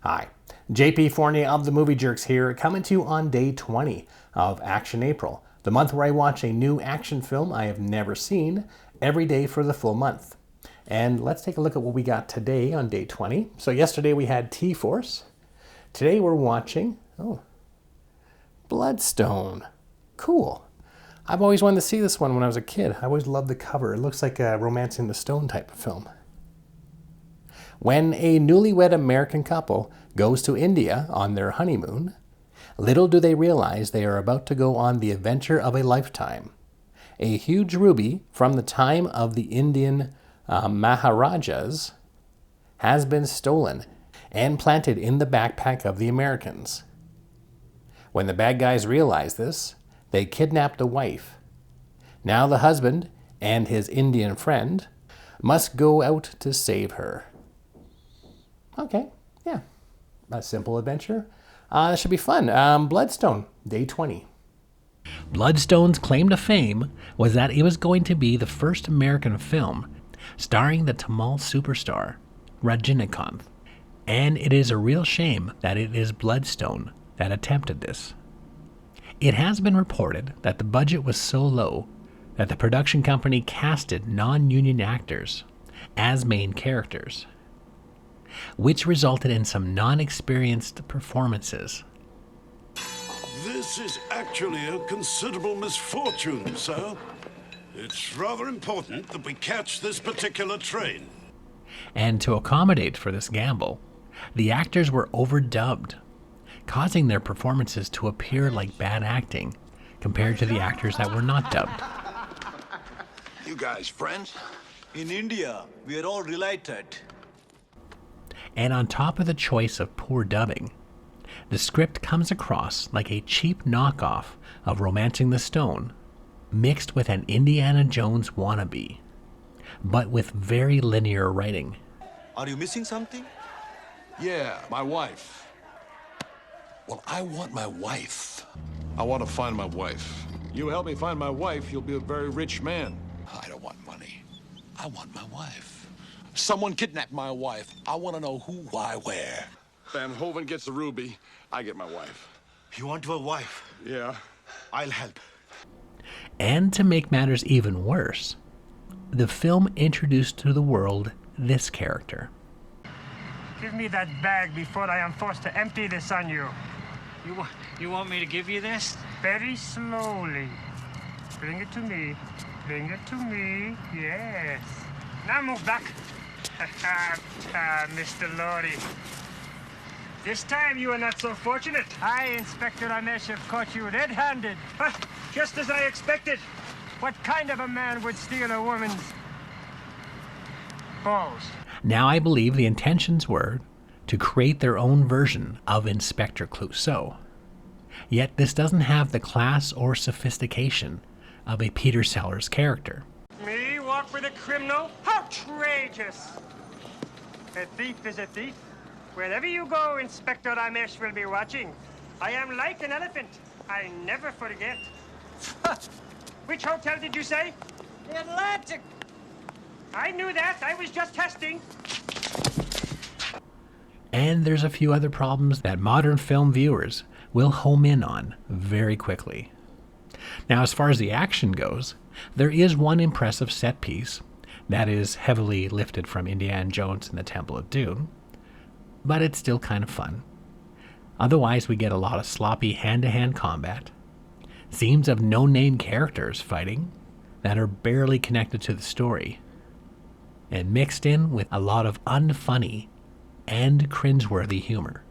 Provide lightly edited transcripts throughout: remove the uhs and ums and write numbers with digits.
Hi, JP Fournier of the Movie Jerks here, coming to you on day 20 of Action April, the month where I watch a new action film I have never seen every day for the full month. And let's take a look at what we got today on day 20. So yesterday we had T-Force. Today we're watching, Bloodstone. Cool. I've always wanted to see this one when I was a kid. I always loved the cover. It looks like a Romancing the Stone type of film. When a newlywed American couple goes to India on their honeymoon, little do they realize they are about to go on the adventure of a lifetime. A huge ruby from the time of the Indian Maharajas has been stolen and planted in the backpack of the Americans. When the bad guys realize this, they kidnap the wife. Now the husband and his Indian friend must go out to save her. Okay, yeah, a simple adventure. That should be fun. Bloodstone, day 20. Bloodstone's claim to fame was that it was going to be the first American film starring the Tamil superstar, Rajinikanth. And it is a real shame that it is Bloodstone that attempted this. It has been reported that the budget was so low that the production company casted non-union actors as main characters, which resulted in some non-experienced performances. This is actually a considerable misfortune, sir. It's rather important that we catch this particular train. And to accommodate for this gamble, the actors were overdubbed, causing their performances to appear like bad acting compared to the actors that were not dubbed. You guys friends? In India, we are all related. And on top of the choice of poor dubbing, the script comes across like a cheap knockoff of Romancing the Stone, mixed with an Indiana Jones wannabe, but with very linear writing. Are you missing something? Yeah, my wife. Well, I want my wife. I want to find my wife. You help me find my wife, you'll be a very rich man. I don't want money. I want my wife. Someone kidnapped my wife. I want to know who, why, where. Van Hoven gets the ruby. I get my wife. You want your wife? Yeah. I'll help. And to make matters even worse, the film introduced to the world this character. Give me that bag before I am forced to empty this on you. You want me to give you this? Very slowly. Bring it to me. Bring it to me. Yes. Now move back. Mr. Lorry. This time you are not so fortunate. I, Inspector Ramesh, have caught you red-handed. Just as I expected. What kind of a man would steal a woman's balls? Now I believe the intentions were to create their own version of Inspector Clouseau. Yet this doesn't have the class or sophistication of a Peter Sellers character. Me walk with a criminal? Outrageous! A thief is a thief. Wherever you go, Inspector Ramesh will be watching. I am like an elephant. I never forget. Which hotel did you say? The Atlantic. I knew that. I was just testing. And there's a few other problems that modern film viewers will home in on very quickly. Now, as far as the action goes, there is one impressive set piece that is heavily lifted from Indiana Jones and the Temple of Doom, but it's still kind of fun. Otherwise, we get a lot of sloppy hand-to-hand combat, scenes of no-name characters fighting that are barely connected to the story, and mixed in with a lot of unfunny and cringeworthy humor.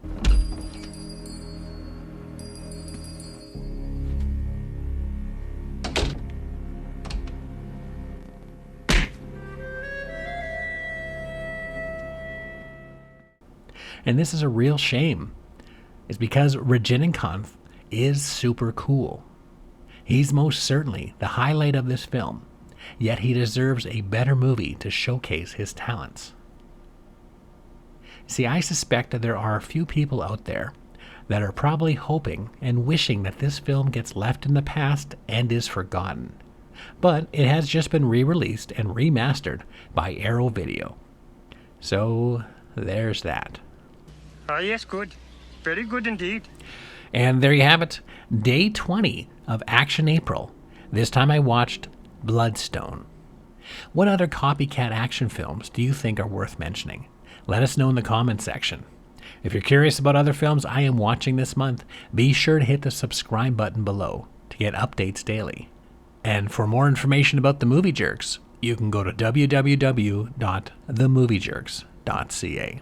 And this is a real shame. It's because Rajinikanth is super cool. He's most certainly the highlight of this film, yet he deserves a better movie to showcase his talents. See, I suspect that there are a few people out there that are probably hoping and wishing that this film gets left in the past and is forgotten. But it has just been re-released and remastered by Arrow Video. So there's that. Ah, yes, good. Very good indeed. And there you have it, day 20 of Action April. This time I watched Bloodstone. What other copycat action films do you think are worth mentioning? Let us know in the comments section. If you're curious about other films I am watching this month, be sure to hit the subscribe button below to get updates daily. And for more information about the Movie Jerks, you can go to www.themoviejerks.ca.